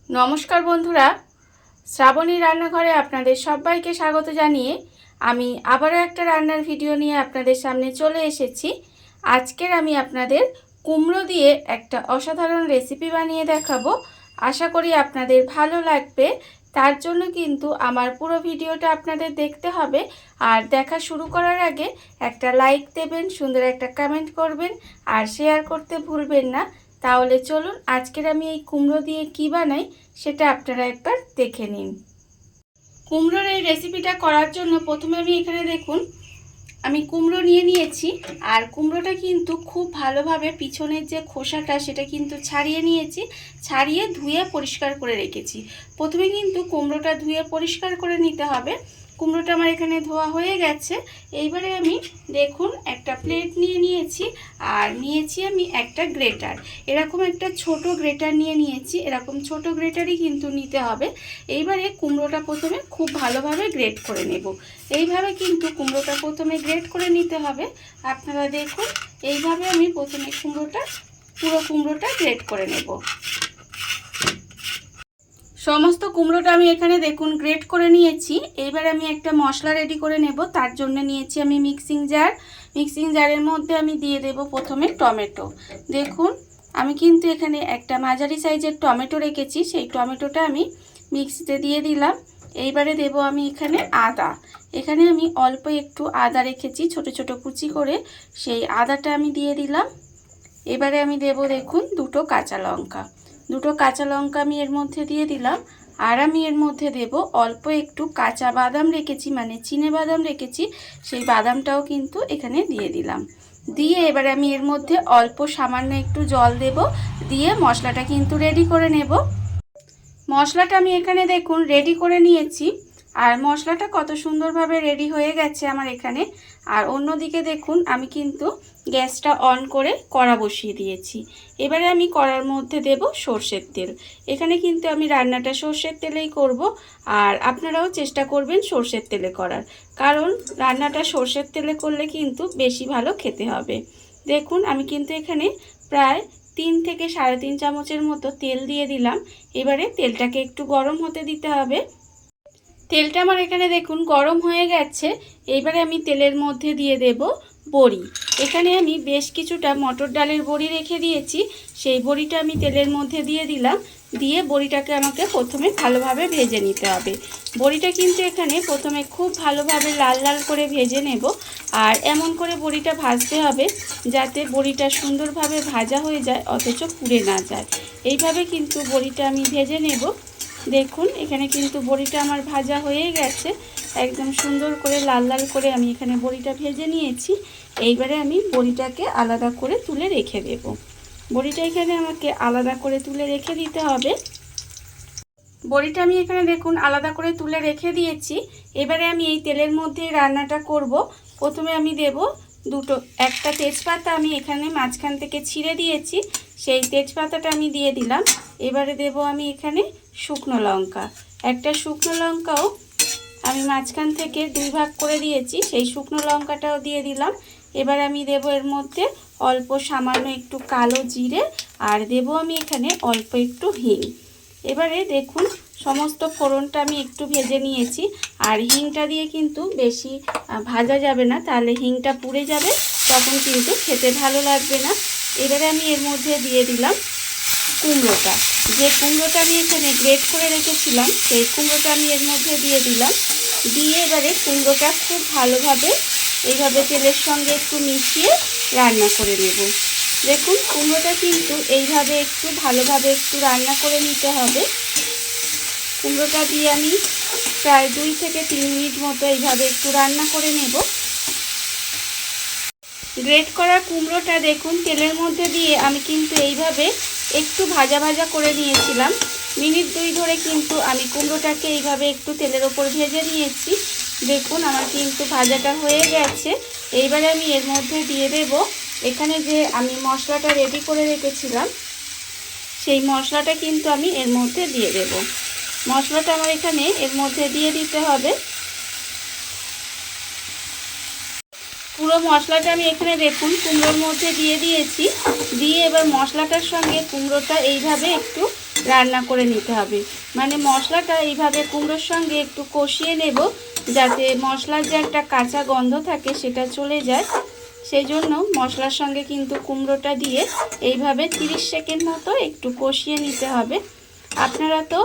নমস্কার বন্ধুরা, শ্রাবণী রান্নাঘরে আপনাদের সবাইকে স্বাগত জানিয়ে আমি আবারও একটা রান্নার ভিডিও নিয়ে আপনাদের সামনে চলে এসেছি। আজকের আমি আপনাদের কুমড়ো দিয়ে একটা অসাধারণ রেসিপি বানিয়ে দেখাবো। আশা করি আপনাদের ভালো লাগবে। তার জন্য কিন্তু আমার পুরো ভিডিওটা আপনাদের দেখতে হবে। আর দেখা শুরু করার আগে একটা লাইক দেবেন, সুন্দর একটা কমেন্ট করবেন আর শেয়ার করতে ভুলবেন না। তাহলে চলুন আজকের আমি এই কুমড়ো দিয়ে কী বানাই সেটা আপনারা একবার দেখে নিন। কুমড়োর এই রেসিপিটা করার জন্য প্রথমে আমি এখানে দেখুন আমি কুমড়ো নিয়ে নিয়েছি। আর কুমড়োটা কিন্তু খুব ভালোভাবে পিছনের যে খোসাটা সেটা কিন্তু ছাড়িয়ে নিয়েছি, ছাড়িয়ে ধুয়ে পরিষ্কার করে রেখেছি। প্রথমে কিন্তু কুমড়োটা ধুয়ে পরিষ্কার করে নিতে হবে। কুমড়োটা আমার এখানে ধোয়া হয়ে গেছে। এইবারে আমি দেখুন একটা প্লেট নিয়ে নিয়েছি আর নিয়েছি আমি একটা গ্রেটার। এরকম একটা ছোট গ্রেটার নিয়ে নিয়েছি, এরকম ছোট গ্রেটারই কিন্তু নিতে হবে। এইবারে কুমড়োটা প্রথমে খুব ভালোভাবে গ্রেট করে নেব। এইভাবে কিন্তু কুমড়োটা প্রথমে গ্রেট করে নিতে হবে। আপনারা দেখুন এইভাবে আমি প্রথমে পুরো কুমড়োটা গ্রেট করে নেব। সমস্ত কুমড়োটা আমি এখানে দেখুন গ্রেট করে নিয়েছি। এইবার আমি একটা মশলা রেডি করে নেব। তার জন্য নিয়েছি আমি মিক্সিং জারের মধ্যে আমি দিয়ে দেব প্রথমে টমেটো। দেখুন আমি কিন্তু এখানে একটা মাঝারি সাইজের টমেটো রেখেছি, সেই টমেটোটা আমি মিক্সিতে দিয়ে দিলাম। এইবারে দেব আমি এখানে আদা। এখানে আমি অল্প একটু আদা রেখেছি ছোট ছোট কুচি করে, সেই আদাটা আমি দিয়ে দিলাম। এবারে আমি দেব দেখুন দুটো কাঁচা লঙ্কা আমি এর মধ্যে দিয়ে দিলাম। আর আমি এর মধ্যে দেব অল্প একটু কাঁচা বাদাম রেখেছি, মানে চিনে বাদাম রেখেছি, সেই বাদামটাও কিন্তু এখানে দিয়ে দিলাম। দিয়ে এবারে আমি এর মধ্যে অল্প সামান্য একটু জল দেব, দিয়ে মশলাটা কিন্তু রেডি করে নেব। মশলাটা আমি এখানে দেখুন রেডি করে নিয়েছি। আর মশলাটা কত সুন্দরভাবে রেডি হয়ে গেছে আমার এখানে। আর অন্যদিকে দেখুন আমি কিন্তু গ্যাসটা অন করে কড়া বসিয়ে দিয়েছি। এবারে আমি কড়ার মধ্যে দেব সর্ষের তেল। এখানে কিন্তু আমি রান্নাটা সর্ষের তেলেই করব। আর আপনারাও চেষ্টা করবেন সর্ষের তেলে করার, কারণ রান্নাটা সর্ষের তেলে করলে কিন্তু বেশি ভালো খেতে হবে। দেখুন আমি কিন্তু এখানে প্রায় 3 থেকে 3.5 চামচের মতো তেল দিয়ে দিলাম। এবারে তেলটাকে একটু গরম হতে দিতে হবে। তেলটা আমার এখানে দেখুন গরম হয়ে গেছে। এইবারে আমি তেলের মধ্যে দিয়ে দেব বড়ি। এখানে আমি বেশ কিছুটা মটর ডালের বড়ি রেখে দিয়েছি, সেই বড়িটা আমি তেলের মধ্যে দিয়ে দিলাম। দিয়ে বড়িটাকে আমাকে প্রথমে ভালোভাবে ভেজে নিতে হবে। বড়িটা কিন্তু এখানে প্রথমে খুব ভালোভাবে লাল লাল করে ভেজে নেব। আর এমন করে বড়িটা ভাজতে হবে যাতে বড়িটা সুন্দরভাবে ভাজা হয়ে যায়, অথচ পুড়ে না যায়। এইভাবে কিন্তু বড়িটা আমি ভেজে নেব। দেখুন এখানে কিন্তু বড়িটা আমার ভাজা হয়ে গেছে, একদম সুন্দর করে লাল লাল করে আমি এখানে বড়িটা ভেজে নিয়েছি। এইবারে আমি বড়িটাকে আলাদা করে তুলে রেখে দেব। বড়িটা এখানে আমাকে আলাদা করে তুলে রেখে দিতে হবে। বড়িটা আমি এখানে দেখুন আলাদা করে তুলে রেখে দিয়েছি। এবারে আমি এই তেলের মধ্যে রান্নাটা করব। প্রথমে আমি দেব একটা তেজপাতা আমি এখানে মাঝখান থেকে ছিঁড়ে দিয়েছি, সেই তেজপাতাটা আমি দিয়ে দিলাম। এবারে দেব আমি এখানে শুকনো লঙ্কা। একটা শুকনো লঙ্কাও আমি মাঝখান থেকে 2 ভাগ করে দিয়েছি, সেই শুকনো লঙ্কাটাও দিয়ে দিলাম। এবার আমি দেব এর মধ্যে অল্প সামান্য একটু কালো জিরে, আর দেব আমি এখানে অল্প একটু হিং। এবারে দেখুন সমস্ত ফোড়নটা আমি একটু ভেজে নিয়েছি। আর হিংটা দিয়ে কিন্তু বেশি ভাজা যাবে না, তাহলে হিংটা পুড়ে যাবে, তখন কিন্তু খেতে ভালো লাগবে না। এবারে আমি এর মধ্যে দিয়ে দিলাম কুমড়োটা। যে কুমড়োটা আমি এখানে গ্রেট করে রেখেছিলাম, সেই কুমড়োটা আমি এর মধ্যে দিয়ে দিলাম। দিয়ে এবারে কুমড়োটা খুব ভালোভাবে এইভাবে তেলের সঙ্গে একটু মিশিয়ে রান্না করে নেব। দেখুন কুমড়োটা কিন্তু এইভাবে একটু ভালোভাবে একটু রান্না করে নিতে হবে। কুমড়োটা দিয়ে আমি প্রায় 2 থেকে 3 মিনিট মতো এইভাবে একটু রান্না করে নেব। গ্রেট করা কুমড়োটা দেখুন তেলের মধ্যে দিয়ে আমি কিন্তু এইভাবে একটু ভাজা ভাজা করে নিয়েছিলাম। মিনিট 2 ধরে কিন্তু আমি কুমড়োটাকে এইভাবে একটু তেলের ওপর ভেজে নিয়েছি। দেখুন আমার কিন্তু ভাজাটা হয়ে গেছে। এইবারে আমি এর মধ্যে দিয়ে দেব এখানে যে আমি মশলাটা রেডি করে রেখেছিলাম, সেই মশলাটা কিন্তু আমি এর মধ্যে দিয়ে দেব। মশলাটা আমার এখানে এর মধ্যে দিয়ে দিতে হবে। পুরো মশলাটা আমি এখানে দেখুন কুমড়োর মধ্যে দিয়ে দিয়েছি। দিয়ে এবার মশলাটার সঙ্গে কুমড়োটা এইভাবে একটু রান্না করে নিতে হবে। মানে মশলাটা এইভাবে কুমড়োর সঙ্গে একটু কষিয়ে নেব, যাতে মশলার যে একটা কাঁচা গন্ধ থাকে সেটা চলে যায়। সেই জন্য মশলার সঙ্গে কিন্তু কুমড়োটা দিয়ে এইভাবে 30 সেকেন্ড মতো একটু কষিয়ে নিতে হবে। আপনারা তো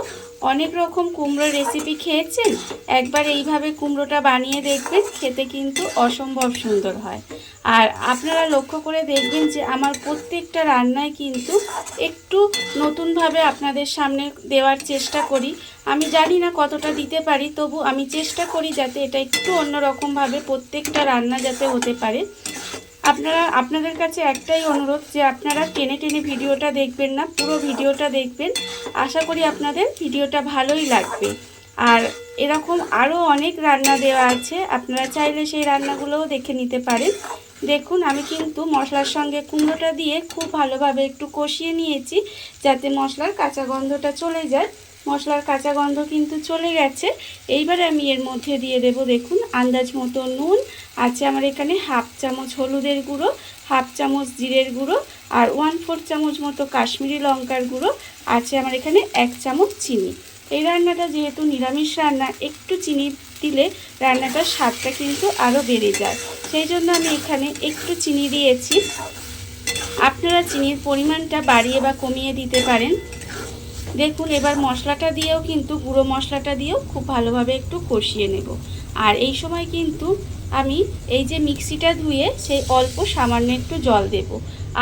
অনেক রকম কুমড়োর রেসিপি খেয়েছেন, একবার এইভাবে কুমড়োটা বানিয়ে দেখবেন, খেতে কিন্তু অসম্ভব সুন্দর হয়। আর আপনারা লক্ষ্য করে দেখবেন যে আমার প্রত্যেকটা রান্নায় কিন্তু একটু নতুনভাবে আপনাদের সামনে দেওয়ার চেষ্টা করি। আমি জানি না কতটা দিতে পারি, তবু আমি চেষ্টা করি যাতে এটা একটু অন্যরকমভাবে প্রত্যেকটা রান্না যাতে হতে পারে। আপনাদের কাছে একটাই অনুরোধ যে আপনারা টেনে টেনে ভিডিওটা দেখবেন না, পুরো ভিডিওটা দেখবেন। আশা করি আপনাদের ভিডিওটা ভালোই লাগবে। আর এরকম আরও অনেক রান্না দেওয়া আছে, আপনারা চাইলে সেই রান্নাগুলোও দেখে নিতে পারেন। দেখুন আমি কিন্তু মশলার সঙ্গে কুমড়োটা দিয়ে খুব ভালোভাবে একটু কষিয়ে নিয়েছি, যাতে মশলার কাঁচা গন্ধটা চলে যায়। মশলার কাঁচা গন্ধ কিন্তু চলে গেছে। এইবারে আমি এর মধ্যে দিয়ে দেব, দেখুন আন্দাজ মতো নুন আছে আমার এখানে, হাফ চামচ হলুদের গুঁড়ো, হাফ চামচ জিরের গুঁড়ো, আর 1/4 চামচ মতো কাশ্মীরি লঙ্কার গুঁড়ো আছে আমার এখানে, 1 চামচ চিনি। এই রান্নাটা যেহেতু নিরামিষ রান্না, একটু চিনি দিলে রান্নাটার স্বাদটা কিন্তু আরও বেড়ে যায়। সেই জন্য আমি এখানে একটু চিনি দিয়েছি। আপনারা চিনির পরিমাণটা বাড়িয়ে বা কমিয়ে দিতে পারেন। দেখুন এবার মশলাটা দিয়েও কিন্তু গুঁড়ো মশলাটা দিয়েও খুব ভালোভাবে একটু কষিয়ে নেব। আর এই সময় কিন্তু আমি এই যে মিক্সিটা ধুয়ে সেই অল্প সামান্য একটু জল দেব।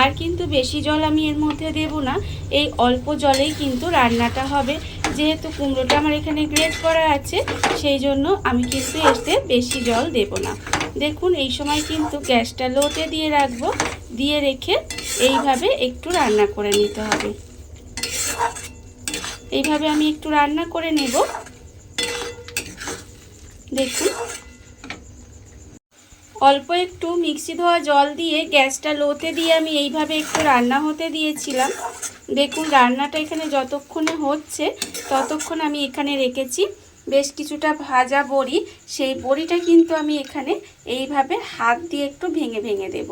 আর কিন্তু বেশি জল আমি এর মধ্যে দেব না, এই অল্প জলেই কিন্তু রান্নাটা হবে। যেহেতু কুমড়োটা আমার এখানে গ্রেট করা আছে, সেই জন্য আমি কিন্তু এতে বেশি জল দেব না। দেখুন এই সময় কিন্তু গ্যাসটা লোতে দিয়ে রাখবো, দিয়ে রেখে এইভাবে একটু রান্না করে নিতে হবে। এইভাবে আমি একটু রান্না করে নেব। দেখুন অল্প একটু মিক্সি ধোয়া জল দিয়ে গ্যাসটা লোতে দিয়ে আমি এইভাবে একটু রান্না হতে দিয়েছিলাম। দেখুন রান্নাটা এখানে যতক্ষণে হচ্ছে ততক্ষণ আমি এখানে রেখেছি বেশ কিছুটা ভাজা বড়ি। সেই বড়িটা কিন্তু আমি এখানে এইভাবে হাত দিয়ে একটু ভেঙে ভেঙে দেব।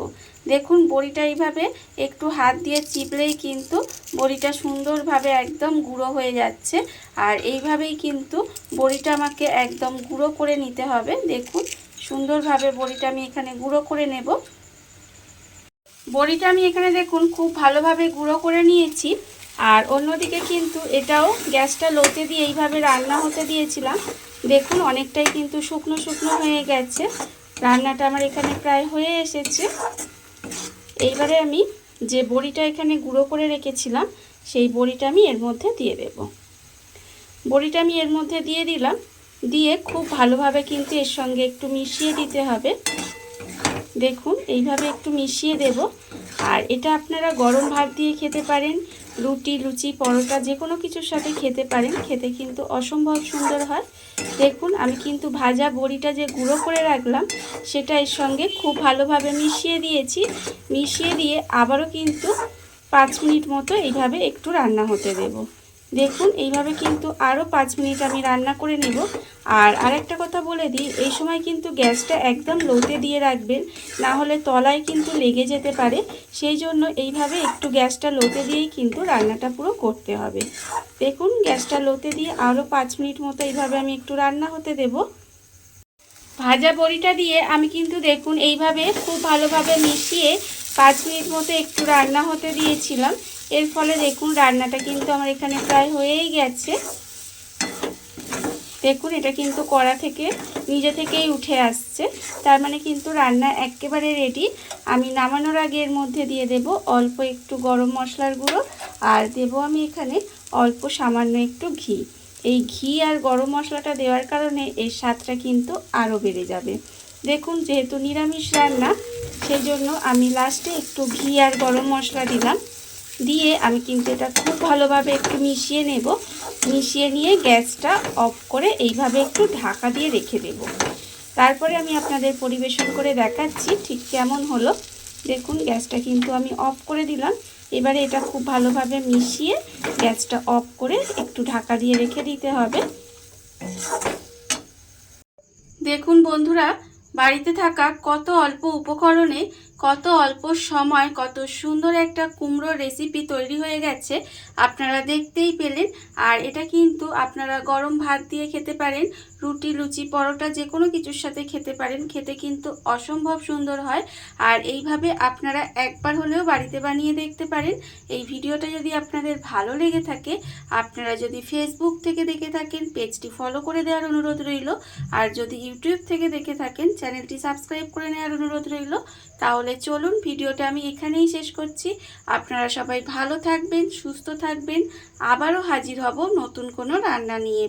দেখুন বড়িটা এইভাবে একটু হাত দিয়ে চিপলেই কিন্তু বড়িটা সুন্দরভাবে একদম গুঁড়ো হয়ে যাচ্ছে। আর এইভাবেই কিন্তু বড়িটা আমাকে একদম গুঁড়ো করে নিতে হবে। দেখুন সুন্দরভাবে বড়িটা আমি এখানে গুঁড়ো করে নেব। বড়িটা আমি এখানে দেখুন খুব ভালোভাবে গুঁড়ো করে নিয়েছি। আর অন্যদিকে কিন্তু এটাও গ্যাসটা লোতে দিয়ে এইভাবে রান্না হতে দিয়েছিলাম। দেখুন অনেকটাই কিন্তু শুকনো শুকনো হয়ে গেছে, রান্নাটা আমার এখানে প্রায় হয়ে এসেছে। এইবারে আমি যে বড়িটা এখানে গুঁড়ো করে রেখেছিলাম সেই বড়িটা আমি এর মধ্যে দিয়ে দেব। বড়িটা আমি এর মধ্যে দিয়ে দিলাম, দিয়ে খুব ভালোভাবে কিন্তু এর সঙ্গে একটু মিশিয়ে দিতে হবে। দেখুন এইভাবে একটু মিশিয়ে দেব। আর এটা আপনারা গরম ভাত দিয়ে খেতে পারেন, রুটি লুচি পরোটা যে কোনো কিছুর সাথে খেতে পারেন, খেতে কিন্তু অসম্ভব সুন্দর হয়। দেখুন আমি কিন্তু ভাজা বড়িটা যে গুঁড়ো করে রাখলাম সেটা এর সঙ্গে খুব ভালোভাবে মিশিয়ে দিয়েছি। মিশিয়ে দিয়ে আবারও কিন্তু 5 মিনিট মতো এইভাবে একটু রান্না হতে দেব। দেখুন এইভাবে কিন্তু আরও 5 মিনিট আমি রান্না করে নেব। আর আরেকটা কথা বলে দিই, এই সময় কিন্তু গ্যাসটা একদম লোতে দিয়ে রাখবেন, না হলে তলায় কিন্তু লেগে যেতে পারে। সেই জন্য এইভাবে একটু গ্যাসটা লোতে দিয়েই কিন্তু রান্নাটা পুরো করতে হবে। দেখুন গ্যাসটা লোতে দিয়ে আরও 5 মিনিট মতো এইভাবে আমি একটু রান্না হতে দেব। ভাজা বড়িটা দিয়ে আমি কিন্তু দেখুন এইভাবে খুব ভালোভাবে মিশিয়ে 5 মিনিট মতো একটু রান্না হতে দিয়েছিলাম। এর ফলে দেখুন রান্নাটা কিন্তু আমার এখানে প্রায় হয়েই গেছে। দেখুন এটা কিন্তু কড়া থেকে নিজে থেকেই উঠে আসছে, তার মানে কিন্তু রান্না একেবারে রেডি। আমি নামানোর আগে এর মধ্যে দিয়ে দেব অল্প একটু গরম মশলার গুঁড়ো, আর দেব আমি এখানে অল্প সামান্য একটু ঘি। এই ঘি আর গরম মশলাটা দেওয়ার কারণে এর স্বাদটা কিন্তু আরও বেড়ে যাবে। দেখুন যেহেতু নিরামিষ রান্না সেই জন্য আমি লাস্টে একটু ঘি আর গরম মশলা দিলাম। দিয়ে আমি কিন্তু এটা খুব ভালোভাবে একটু মিশিয়ে নেব। মিশিয়ে নিয়ে গ্যাসটা অফ করে এইভাবে একটু ঢাকা দিয়ে রেখে দেব। তারপরে আমি আপনাদের পরিবেশন করে দেখাচ্ছি ঠিক কেমন হলো। দেখুন গ্যাসটা কিন্তু আমি অফ করে দিলাম। এবারে এটা খুব ভালোভাবে মিশিয়ে গ্যাসটা অফ করে একটু ঢাকা দিয়ে রেখে দিতে হবে। দেখুন বন্ধুরা, বাড়িতে থাকা কত অল্প উপকরণে কত অল্প সময় কত সুন্দর একটা কুমড়োর রেসিপি তৈরি হয়ে গেছে, আপনারা দেখতেই পেলেন। আর এটা কিন্তু আপনারা গরম ভাত দিয়ে খেতে পারেন, রুটি, লুচি, পরোটা যে কোনো কিছুর সাথে খেতে পারেন। খেতে কিন্তু অসম্ভব সুন্দর হয়। আর এইভাবে আপনারা একবার হলেও বাড়িতে বানিয়ে দেখতে পারেন। এই ভিডিওটা যদি আপনাদের ভালো লেগে থাকে, আপনারা যদি ফেসবুক থেকে দেখে থাকেন পেজটি ফলো করে দেওয়ার অনুরোধ রইল। আর যদি ইউটিউব থেকে দেখে থাকেন চ্যানেলটি সাবস্ক্রাইব করে নেওয়ার অনুরোধ রইল। তাহলে চলুন ভিডিওটা আমি এখানেই শেষ করছি। আপনারা সবাই ভালো থাকবেন, সুস্থ থাকবেন। আবারও হাজির হব নতুন কোনো রান্না নিয়ে।